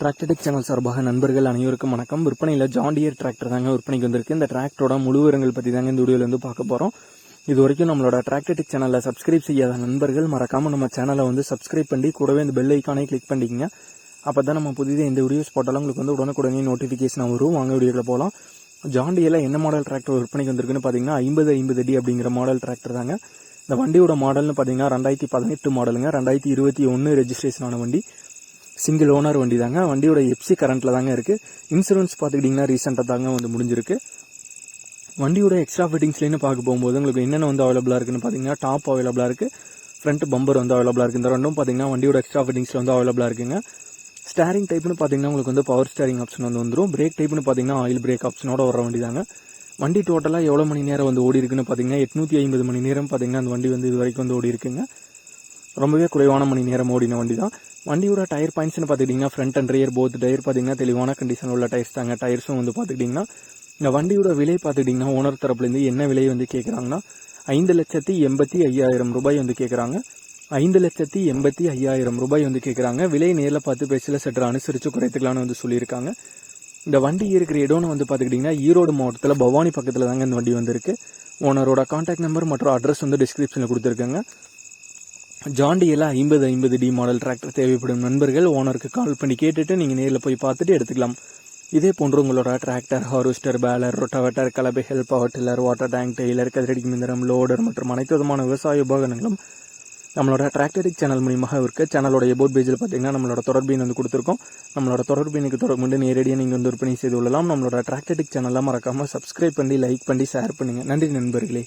Tractor Tech channel சார்பாக நண்பர்கள் அனைவருக்கும் வணக்கம். விற்பனையில் ஜான் டியர் டிராக்டர் தாங்க விற்பனைக்கு வந்திருக்கு. இந்த டிராக்டரோட முழு விவரங்கள் பற்றி தாங்க இந்த வீடியோவில் பார்க்க போகிறோம். இது வரைக்கும் நம்மளோட டிராக்டர்டெக் சேனலில் சப்ஸ்கிரைப் செய்யாத நண்பர்கள் மறக்காமல் நம்ம சேனலை சப்ஸ்கிரைப் பண்ணி கூடவே இந்த பெல் ஐக்கானே கிளிக் பண்ணிக்கங்க. அப்போ தான் நம்ம புதிதாக இந்த வீடியோஸ் போட்டாலும் உங்களுக்கு உடனுக்குடனே நோட்டிஃபிகேஷன் வரும். வாங்க வீடியோவில் போகலாம். ஜான் டியரில் என்ன மாடல் டிராக்டர் விற்பனைக்கு வந்திருக்குன்னு பார்த்தீங்கன்னா 50D அப்படிங்கிற மாடல் டிராக்டர் தாங்க. இந்த வண்டியோட மாடல்னு பார்த்தீங்கன்னா 2018 மாடலுங்க. 2021 ரெஜிஸ்ட்ரேஷனான வண்டி. சிங்கிள் ஓனர் வண்டி தாங்க. வண்டியோட எஃப்சி கரண்ட்டில் தாங்க இருக்குது. இன்சூரன்ஸ் பார்த்துக்கிட்டிங்கன்னா ரீசெண்டாக தாங்க முடிஞ்சிருக்கு. வண்டியோட எக்ஸ்ட்ரா ஃபிட்டிங்ஸ்லேன்னு பார்க்க போகும்போது உங்களுக்கு என்னென்ன அவைலபிளாக இருக்குன்னு பார்த்தீங்கன்னா டாப் அவைலபிளாக இருக்குது, ஃப்ரண்ட் பம்பர் அவைலபிளாக இருக்குது. இந்த ரெண்டும் பார்த்தீங்கன்னா வண்டியோட எக்ஸ்ட்ரா ஃபிட்டிங்ஸில் அவைலபிளாக இருக்குங்க. ஸ்டேரிங் டைப்னு பார்த்தீங்கன்னா உங்களுக்கு பவர் ஸ்டேரிங் ஆப்ஷன் வந்துடும். பிரேக் டைப்னு பார்த்தீங்கன்னா ஆயில் பிரேக் ஆப்ஷனோட வர வண்டி தாங்க. வண்டி டோட்டலாக எவ்வளோ மணி நேரம் ஓடி இருக்குன்னு பார்த்தீங்கன்னா 850 மணி நேரம் பார்த்தீங்கன்னா அந்த வண்டி இது வரைக்கும் ஓடி இருக்குங்க. ரொம்பவே குறைவான மணி நேரம் ஓடின வண்டி தான். வண்டியோட டயர் பாயிண்ட்ஸ்னு பார்த்துக்கிட்டிங்கன்னா front and rear both tyre பார்த்தீங்கன்னா தெளிவான கண்டிஷன் உள்ள டயர்ஸ் தாங்க. டயர்ஸும் பார்த்துக்கிட்டிங்கன்னா இந்த வண்டியோட விலை பார்த்துக்கிட்டிங்கன்னா ஓனர் தரப்புலேருந்து என்ன விலை கேட்குறாங்கன்னா 5,85,000 ரூபாய் கேட்குறாங்க. 5,85,000 ரூபாய் கேட்குறாங்க. விலை நேரில் பார்த்து பேசல சற்று அனுசரித்து குறைத்துக்கலான்னு சொல்லியிருக்காங்க. இந்த வண்டி இருக்கிற இடம்னு பார்த்துக்கிட்டிங்கன்னா ஈரோடு மாவட்டத்தில் பவானி பக்கத்தில் தாங்க இந்த வண்டி வந்திருக்கு. ஓனரோட கான்டாக்ட் நம்பர் மற்றும் அட்ரஸ் டிஸ்கிரிப்ஷனில் கொடுத்துருக்காங்க. ஜான் டியரில் 50D மாடல் டிராக்டர் தேவைப்படும் நண்பர்கள் ஓனருக்கு கால் பண்ணி கேட்டுட்டு நீங்கள் நேரில் போய் பார்த்துட்டு எடுத்துக்கலாம். இதே போன்று உங்களோட டிராக்டர், ஹார்வெஸ்டர், பேலர், ரொட்டாவேட்டர், கலப்பைகள், power tiller, water tank, trailer, கதிரடி மிந்திரம், லோடர் மற்றும் அனைத்து விதமான விவசாய உபகரணங்களும் நம்மளோட டிராக்டர்டெக் சேனல் மூலியமாக இருக்க சேனலோட எபோட் பேஜில் பார்த்தீங்கன்னா நம்மளோட தொடர்பின் கொடுத்துருக்கோம். நம்மளோட தொடர்பினுக்கு தொடர்பு நேரடியாக நீங்கள் விற்பனை செய்து கொள்ளலாம். நம்மளோட டிராக்டர்டெக் சேனலில் மறக்காமல் சப்ஸ்கிரைப் பண்ணி லைக் பண்ணி ஷேர் பண்ணுங்கள். நன்றி நண்பர்களே.